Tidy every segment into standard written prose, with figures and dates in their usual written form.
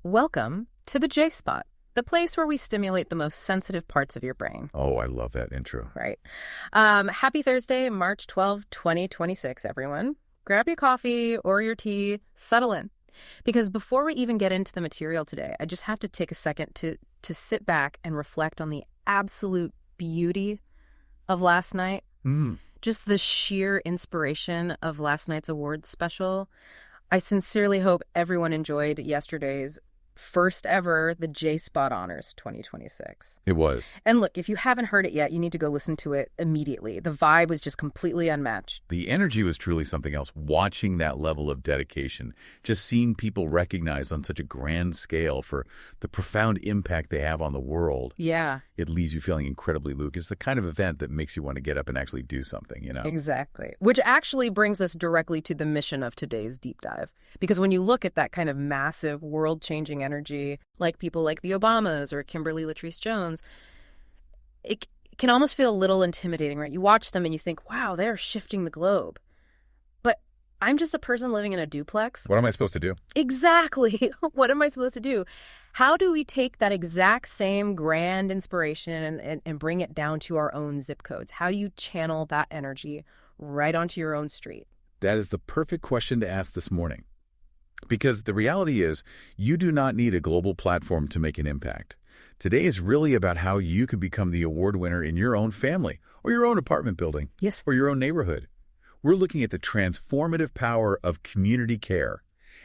Welcome to the J Spot, the place where we stimulate the most sensitive parts of your brain. Oh, I love that intro. Right. Happy Thursday, March 12, 2026, everyone. Grab your coffee or your tea, settle in. Because before we even get into the material today, I just have to take a second to sit back and reflect on the absolute beauty of last night. Just the sheer inspiration of last night's awards special. I sincerely hope everyone enjoyed yesterday's first ever the J Spot Honors 2026. It was. And look, if you haven't heard it yet, you need to go listen to it immediately. The vibe was just completely unmatched. The energy was truly something else. Watching that level of dedication, just seeing people recognized on such a grand scale for the profound impact they have on the world. Yeah. It leaves you feeling incredibly Luke. It's the kind of event that makes you want to get up and actually do something, Exactly. Which actually brings us directly to the mission of today's deep dive. Because when you look at that kind of massive world-changing energy, like people like the Obamas or Kimberly Latrice Jones, it can almost feel a little intimidating, right? You watch them and you think, wow, they're shifting the globe. But I'm just a person living in a duplex. What am I supposed to do? Exactly. What am I supposed to do? How do we take that exact same grand inspiration and bring it down to our own zip codes? How do you channel that energy right onto your own street? That is the perfect question to ask this morning. Because the reality is, you do not need a global platform to make an impact. Today is really about how you can become the award winner in your own family or your own apartment building. Yes. Or your own neighborhood. We're looking at the transformative power of community care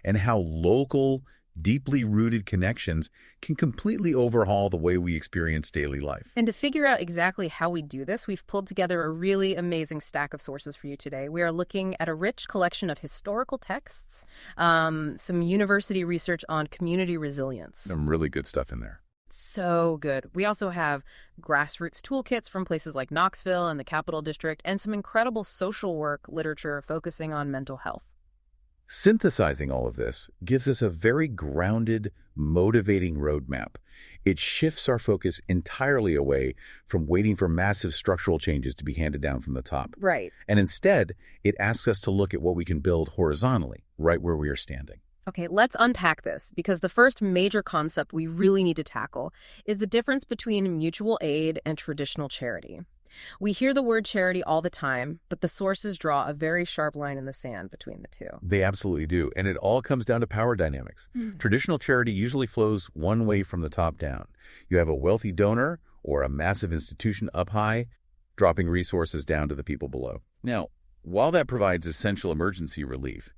and how local, deeply rooted connections can completely overhaul the way we experience daily life. And to figure out exactly how we do this, we've pulled together a really amazing stack of sources for you today. We are looking at a rich collection of historical texts, some university research on community resilience. Some really good stuff in there. So good. We also have grassroots toolkits from places like Knoxville and the Capital District, and some incredible social work literature focusing on mental health. Synthesizing all of this gives us a very grounded, motivating roadmap. It shifts our focus entirely away from waiting for massive structural changes to be handed down from the top. Right. And instead, it asks us to look at what we can build horizontally, right where we are standing. Okay, let's unpack this, because the first major concept we really need to tackle is the difference between mutual aid and traditional charity. We hear the word charity all the time, but the sources draw a very sharp line in the sand between the two. They absolutely do. And it all comes down to power dynamics. Traditional charity usually flows one way from the top down. You have a wealthy donor or a massive institution up high, dropping resources down to the people below. Now, while that provides essential emergency relief,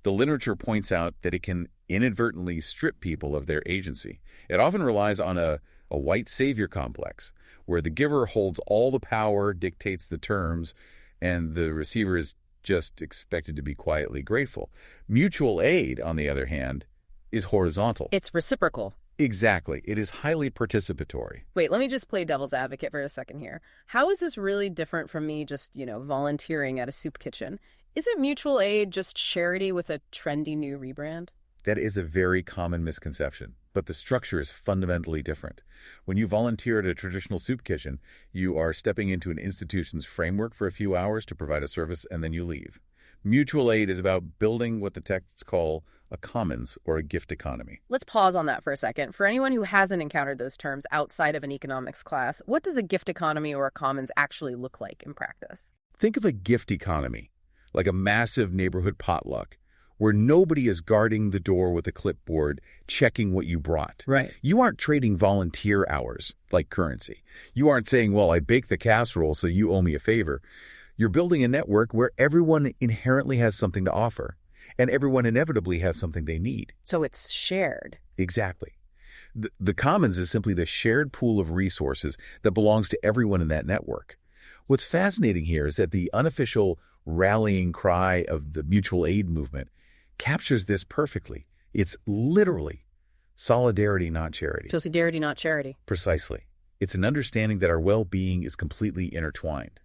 the literature points out that it can inadvertently strip people of their agency. It often relies on a white savior complex, where the giver holds all the power, dictates the terms, and the receiver is just expected to be quietly grateful. Mutual aid, on the other hand, is horizontal. It's reciprocal. Exactly. It is highly participatory. Wait, let me just play devil's advocate for a second here. How is this really different from me just, volunteering at a soup kitchen? Isn't mutual aid just charity with a trendy new rebrand? That is a very common misconception, but the structure is fundamentally different. When you volunteer at a traditional soup kitchen, you are stepping into an institution's framework for a few hours to provide a service, and then you leave. Mutual aid is about building what the texts call a commons or a gift economy. Let's pause on that for a second. For anyone who hasn't encountered those terms outside of an economics class, what does a gift economy or a commons actually look like in practice? Think of a gift economy, like a massive neighborhood potluck, where nobody is guarding the door with a clipboard, checking what you brought. Right. You aren't trading volunteer hours like currency. You aren't saying, well, I baked the casserole, so you owe me a favor. You're building a network where everyone inherently has something to offer, and everyone inevitably has something they need. So it's shared. Exactly. The commons is simply the shared pool of resources that belongs to everyone in that network. What's fascinating here is that the unofficial rallying cry of the mutual aid movement captures this perfectly. It's literally solidarity, not charity. Solidarity, not charity. Precisely. It's an understanding that our well-being is completely intertwined.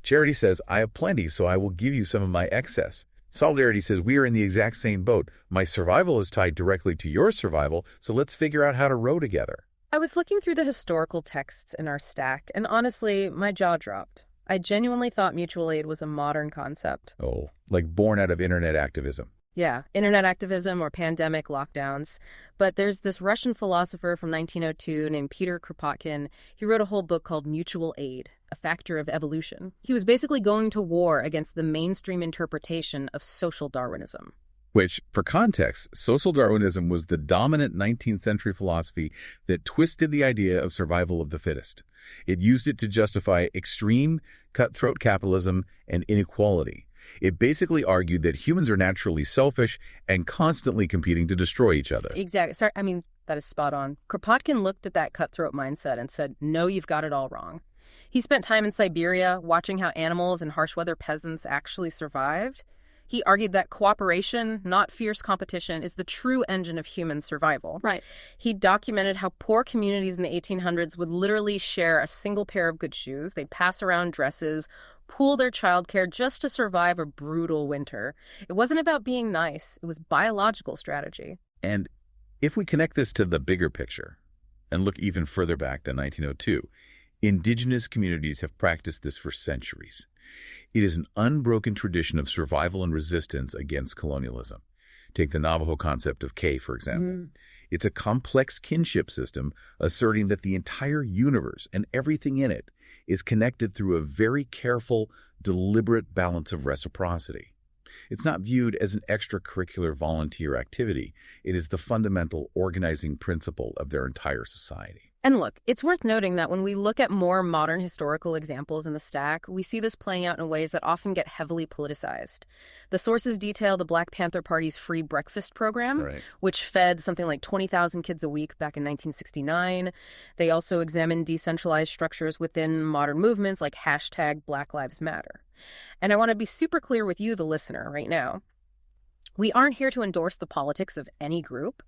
Charity says, I have plenty, so I will give you some of my excess. Solidarity says, we are in the exact same boat. My survival is tied directly to your survival, so let's figure out how to row together. I was looking through the historical texts in our stack, and honestly, my jaw dropped. I genuinely thought mutual aid was a modern concept. Oh, like born out of internet activism. Yeah, internet activism or pandemic lockdowns. But there's this Russian philosopher from 1902 named Peter Kropotkin. He wrote a whole book called Mutual Aid, A Factor of Evolution. He was basically going to war against the mainstream interpretation of social Darwinism. Which, for context, social Darwinism was the dominant 19th century philosophy that twisted the idea of survival of the fittest. It used it to justify extreme, cutthroat capitalism and inequality. It basically argued that humans are naturally selfish and constantly competing to destroy each other. Exactly. Sorry, that is spot on. Kropotkin looked at that cutthroat mindset and said, no, you've got it all wrong. He spent time in Siberia watching how animals and harsh weather peasants actually survived. He argued that cooperation, not fierce competition, is the true engine of human survival. Right. He documented how poor communities in the 1800s would literally share a single pair of good shoes. They'd pass around dresses, pool their childcare just to survive a brutal winter. It wasn't about being nice. It was biological strategy. And if we connect this to the bigger picture and look even further back than 1902, indigenous communities have practiced this for centuries. It is an unbroken tradition of survival and resistance against colonialism. Take the Navajo concept of K, for example. It's a complex kinship system asserting that the entire universe and everything in it is connected through a very careful, deliberate balance of reciprocity. It's not viewed as an extracurricular volunteer activity. It is the fundamental organizing principle of their entire society. And look, it's worth noting that when we look at more modern historical examples in the stack, we see this playing out in ways that often get heavily politicized. The sources detail the Black Panther Party's free breakfast program, which fed something like 20,000 kids a week back in 1969. They also examine decentralized structures within modern movements like #BlackLivesMatter. And I want to be super clear with you, the listener, right now. We aren't here to endorse the politics of any group.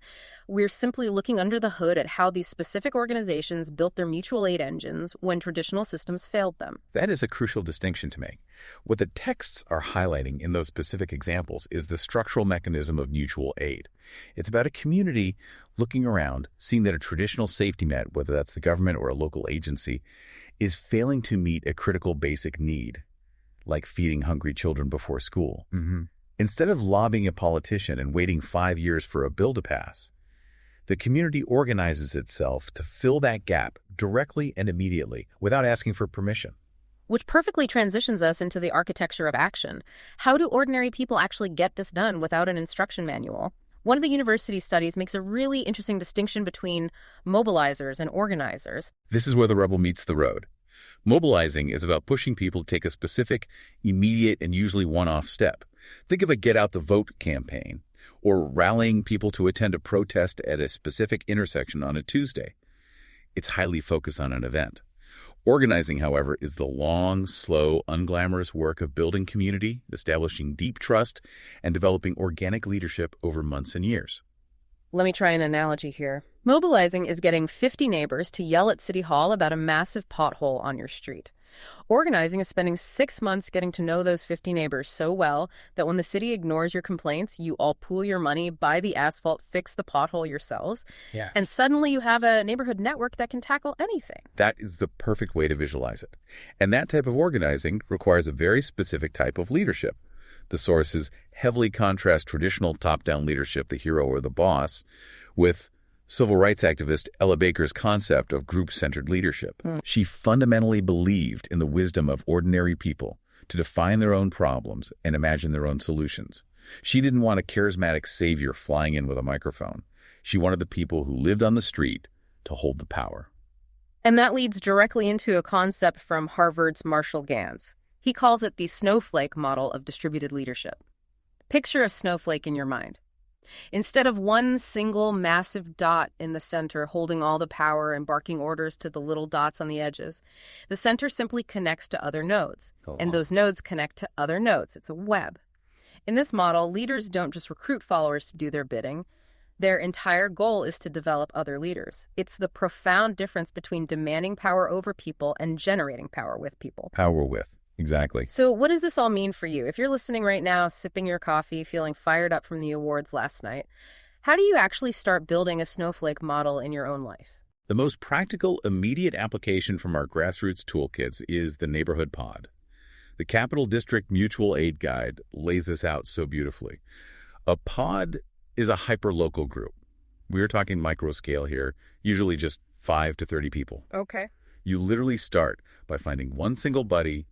We're simply looking under the hood at how these specific organizations built their mutual aid engines when traditional systems failed them. That is a crucial distinction to make. What the texts are highlighting in those specific examples is the structural mechanism of mutual aid. It's about a community looking around, seeing that a traditional safety net, whether that's the government or a local agency, is failing to meet a critical basic need, like feeding hungry children before school. Instead of lobbying a politician and waiting 5 years for a bill to pass, the community organizes itself to fill that gap directly and immediately without asking for permission. Which perfectly transitions us into the architecture of action. How do ordinary people actually get this done without an instruction manual? One of the university studies makes a really interesting distinction between mobilizers and organizers. This is where the rubber meets the road. Mobilizing is about pushing people to take a specific, immediate, and usually one-off step. Think of a get-out-the-vote campaign, or rallying people to attend a protest at a specific intersection on a Tuesday. It's highly focused on an event. Organizing, however, is the long, slow, unglamorous work of building community, establishing deep trust, and developing organic leadership over months and years. Let me try an analogy here. Mobilizing is getting 50 neighbors to yell at City Hall about a massive pothole on your street. Organizing is spending 6 months getting to know those 50 neighbors so well that when the city ignores your complaints, you all pool your money, buy the asphalt, fix the pothole yourselves, and suddenly you have a neighborhood network that can tackle anything. That is the perfect way to visualize it. And that type of organizing requires a very specific type of leadership. The sources heavily contrast traditional top-down leadership, the hero or the boss, with civil rights activist Ella Baker's concept of group-centered leadership. She fundamentally believed in the wisdom of ordinary people to define their own problems and imagine their own solutions. She didn't want a charismatic savior flying in with a microphone. She wanted the people who lived on the street to hold the power. And that leads directly into a concept from Harvard's Marshall Ganz. He calls it the snowflake model of distributed leadership. Picture a snowflake in your mind. Instead of one single massive dot in the center holding all the power and barking orders to the little dots on the edges, the center simply connects to other nodes, and those nodes connect to other nodes. It's a web. In this model, leaders don't just recruit followers to do their bidding. Their entire goal is to develop other leaders. It's the profound difference between demanding power over people and generating power with people. Power with. Exactly. So what does this all mean for you? If you're listening right now, sipping your coffee, feeling fired up from the awards last night, how do you actually start building a snowflake model in your own life? The most practical, immediate application from our grassroots toolkits is the Neighborhood Pod. The Capital District Mutual Aid Guide lays this out so beautifully. A pod is a hyperlocal group. We're talking micro scale here, usually just 5 to 30 people. Okay. You literally start by finding one single buddy,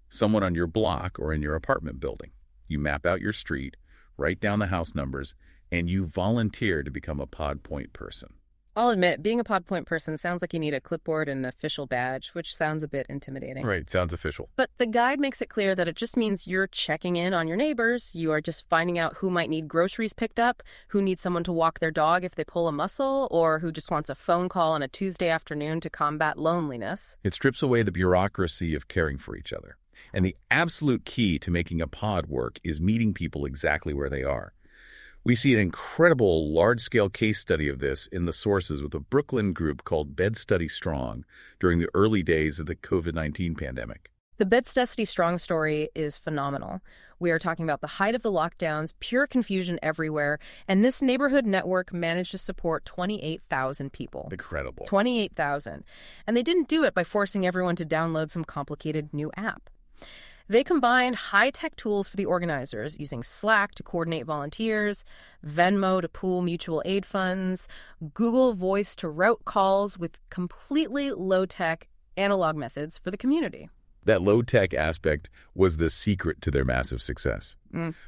someone on your block or in your apartment building. You map out your street, write down the house numbers, and you volunteer to become a pod point person. I'll admit, being a pod point person sounds like you need a clipboard and an official badge, which sounds a bit intimidating. Right, sounds official. But the guide makes it clear that it just means you're checking in on your neighbors. You are just finding out who might need groceries picked up, who needs someone to walk their dog if they pull a muscle, or who just wants a phone call on a Tuesday afternoon to combat loneliness. It strips away the bureaucracy of caring for each other. And the absolute key to making a pod work is meeting people exactly where they are. We see an incredible large-scale case study of this in the sources with a Brooklyn group called Bed Study Strong during the early days of the COVID-19 pandemic. The Bed Study Strong story is phenomenal. We are talking about the height of the lockdowns, pure confusion everywhere, and this neighborhood network managed to support 28,000 people. Incredible. 28,000. And they didn't do it by forcing everyone to download some complicated new app. They combined high-tech tools for the organizers, using Slack to coordinate volunteers, Venmo to pool mutual aid funds, Google Voice to route calls with completely low-tech analog methods for the community. That low-tech aspect was the secret to their massive success.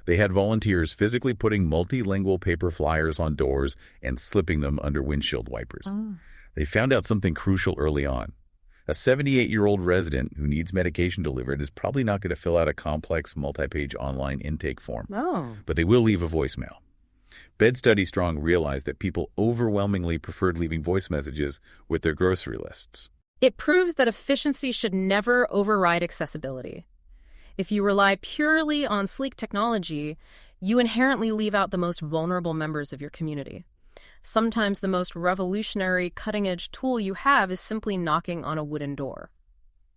They had volunteers physically putting multilingual paper flyers on doors and slipping them under windshield wipers. They found out something crucial early on. A 78-year-old resident who needs medication delivered is probably not going to fill out a complex multi-page online intake form, but they will leave a voicemail. Bed Study Strong realized that people overwhelmingly preferred leaving voice messages with their grocery lists. It proves that efficiency should never override accessibility. If you rely purely on sleek technology, you inherently leave out the most vulnerable members of your community. Sometimes the most revolutionary, cutting-edge tool you have is simply knocking on a wooden door.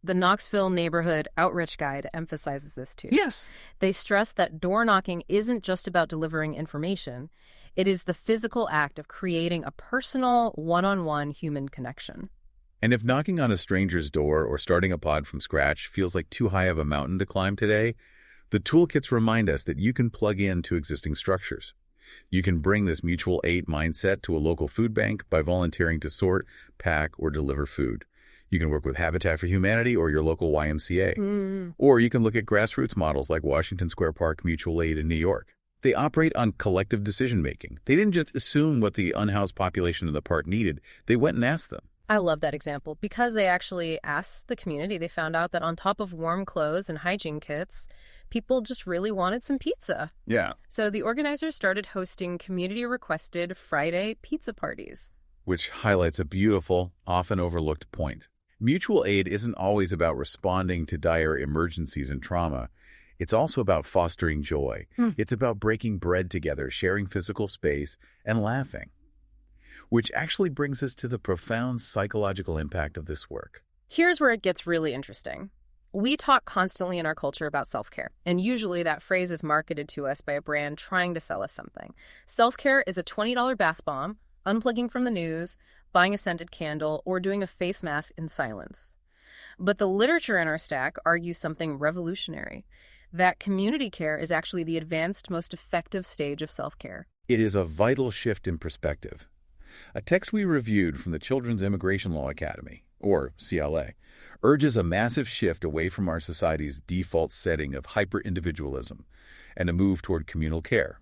The Knoxville Neighborhood Outreach Guide emphasizes this too. Yes. They stress that door knocking isn't just about delivering information. It is the physical act of creating a personal, one-on-one human connection. And if knocking on a stranger's door or starting a pod from scratch feels like too high of a mountain to climb today, the toolkits remind us that you can plug into existing structures. You can bring this mutual aid mindset to a local food bank by volunteering to sort, pack, or deliver food. You can work with Habitat for Humanity or your local YMCA. Or you can look at grassroots models like Washington Square Park Mutual Aid in New York. They operate on collective decision-making. They didn't just assume what the unhoused population of the park needed. They went and asked them. I love that example because they actually asked the community. They found out that on top of warm clothes and hygiene kits, people just really wanted some pizza. Yeah. So the organizers started hosting community-requested Friday pizza parties. Which highlights a beautiful, often overlooked point. Mutual aid isn't always about responding to dire emergencies and trauma. It's also about fostering joy. It's about breaking bread together, sharing physical space, and laughing. Which actually brings us to the profound psychological impact of this work. Here's where it gets really interesting. We talk constantly in our culture about self-care, and usually that phrase is marketed to us by a brand trying to sell us something. Self-care is a $20 bath bomb, unplugging from the news, buying a scented candle, or doing a face mask in silence. But the literature in our stack argues something revolutionary, that community care is actually the advanced, most effective stage of self-care. It is a vital shift in perspective. A text we reviewed from the Children's Immigration Law Academy, or CLA, urges a massive shift away from our society's default setting of hyper-individualism and a move toward communal care.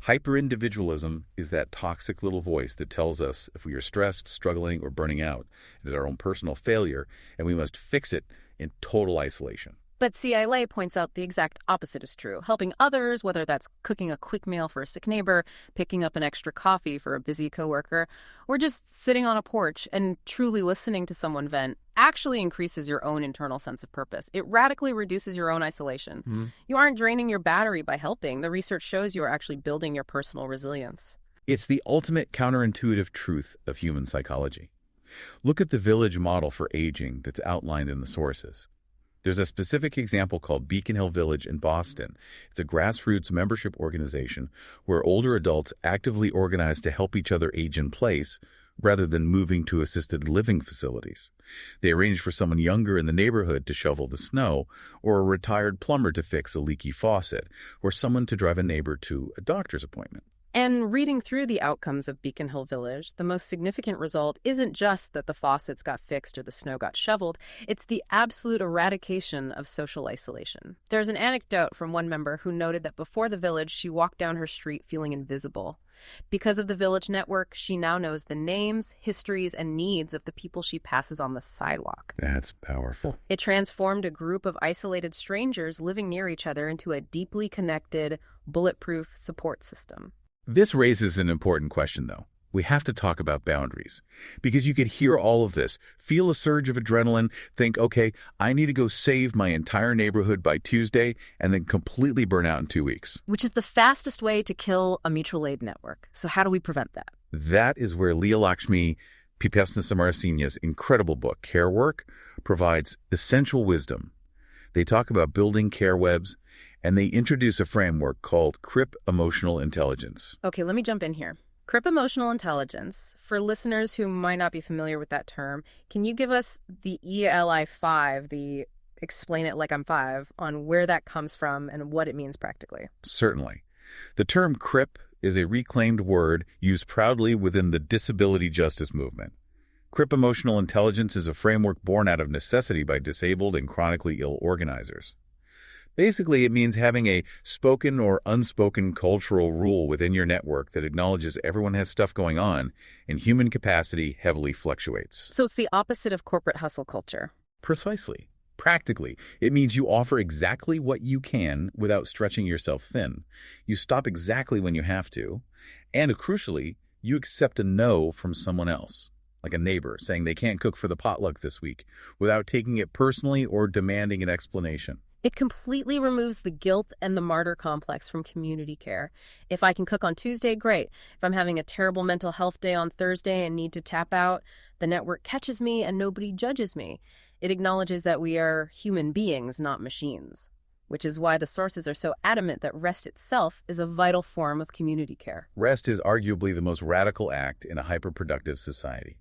Hyper-individualism is that toxic little voice that tells us if we are stressed, struggling, or burning out, it is our own personal failure, and we must fix it in total isolation. But CLA points out the exact opposite is true. Helping others, whether that's cooking a quick meal for a sick neighbor, picking up an extra coffee for a busy coworker, or just sitting on a porch and truly listening to someone vent, actually increases your own internal sense of purpose. It radically reduces your own isolation. You aren't draining your battery by helping. The research shows you are actually building your personal resilience. It's the ultimate counterintuitive truth of human psychology. Look at the village model for aging that's outlined in the sources. There's a specific example called Beacon Hill Village in Boston. It's a grassroots membership organization where older adults actively organize to help each other age in place rather than moving to assisted living facilities. They arrange for someone younger in the neighborhood to shovel the snow, or a retired plumber to fix a leaky faucet, or someone to drive a neighbor to a doctor's appointment. And reading through the outcomes of Beacon Hill Village, the most significant result isn't just that the faucets got fixed or the snow got shoveled, it's the absolute eradication of social isolation. There's an anecdote from one member who noted that before the village, she walked down her street feeling invisible. Because of the village network, she now knows the names, histories, and needs of the people she passes on the sidewalk. That's powerful. It transformed a group of isolated strangers living near each other into a deeply connected, bulletproof support system. This raises an important question, though. We have to talk about boundaries. Because you could hear all of this, feel a surge of adrenaline, think, okay, I need to go save my entire neighborhood by Tuesday, and then completely burn out in 2 weeks. Which is the fastest way to kill a mutual aid network. So how do we prevent that? That is where Leah Lakshmi Samarasinha's incredible book, Care Work, provides essential wisdom. They talk about building care webs, and they introduce a framework called CRIP Emotional Intelligence. Okay, let me jump in here. CRIP Emotional Intelligence, for listeners who might not be familiar with that term, can you give us the ELI5, the explain it like I'm 5, on where that comes from and what it means practically? Certainly. The term CRIP is a reclaimed word used proudly within the disability justice movement. CRIP Emotional Intelligence is a framework born out of necessity by disabled and chronically ill organizers. Basically, it means having a spoken or unspoken cultural rule within your network that acknowledges everyone has stuff going on and human capacity heavily fluctuates. So it's the opposite of corporate hustle culture. Precisely. Practically, it means you offer exactly what you can without stretching yourself thin. You stop exactly when you have to. And crucially, you accept a no from someone else, like a neighbor saying they can't cook for the potluck this week, without taking it personally or demanding an explanation. It completely removes the guilt and the martyr complex from community care. If I can cook on Tuesday, great. If I'm having a terrible mental health day on Thursday and need to tap out, the network catches me and nobody judges me. It acknowledges that we are human beings, not machines, which is why the sources are so adamant that rest itself is a vital form of community care. Rest is arguably the most radical act in a hyperproductive society.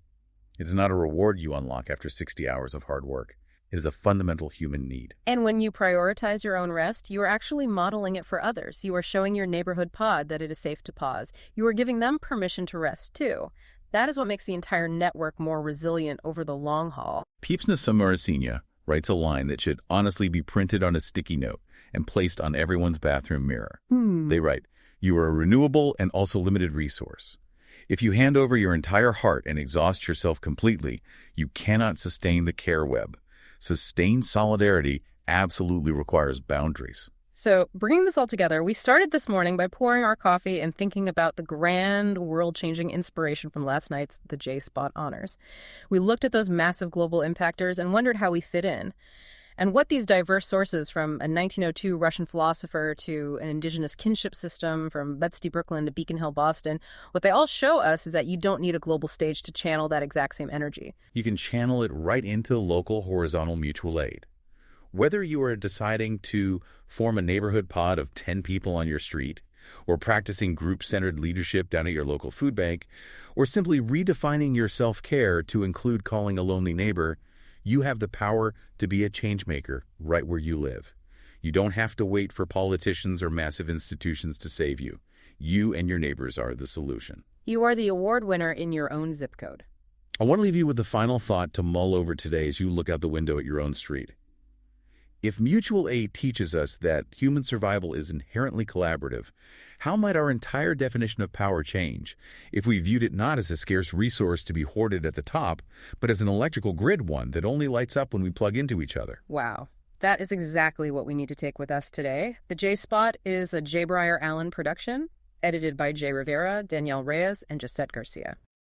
It is not a reward you unlock after 60 hours of hard work. It is a fundamental human need. And when you prioritize your own rest, you are actually modeling it for others. You are showing your neighborhood pod that it is safe to pause. You are giving them permission to rest, too. That is what makes the entire network more resilient over the long haul. Peepsna Samarasinha writes a line that should honestly be printed on a sticky note and placed on everyone's bathroom mirror. They write, "You are a renewable and also limited resource. If you hand over your entire heart and exhaust yourself completely, you cannot sustain the care web. Sustained solidarity absolutely requires boundaries." So, bringing this all together, we started this morning by pouring our coffee and thinking about the grand, world-changing inspiration from last night's The J Spot Honors. We looked at those massive global impactors and wondered how we fit in, and what these diverse sources, from a 1902 Russian philosopher to an indigenous kinship system, from Betsy Brooklyn to Beacon Hill, Boston, what they all show us is that you don't need a global stage to channel that exact same energy. You can channel it right into local horizontal mutual aid. Whether you are deciding to form a neighborhood pod of 10 people on your street, or practicing group-centered leadership down at your local food bank, or simply redefining your self-care to include calling a lonely neighbor, you have the power to be a change maker right where you live. You don't have to wait for politicians or massive institutions to save you. You and your neighbors are the solution. You are the award winner in your own zip code. I want to leave you with the final thought to mull over today as you look out the window at your own street. If mutual aid teaches us that human survival is inherently collaborative, how might our entire definition of power change if we viewed it not as a scarce resource to be hoarded at the top, but as an electrical grid one that only lights up when we plug into each other? Wow. That is exactly what we need to take with us today. The J Spot is a Jay Briar Allen production, edited by Jay Rivera, Danielle Reyes, and Josette Garcia.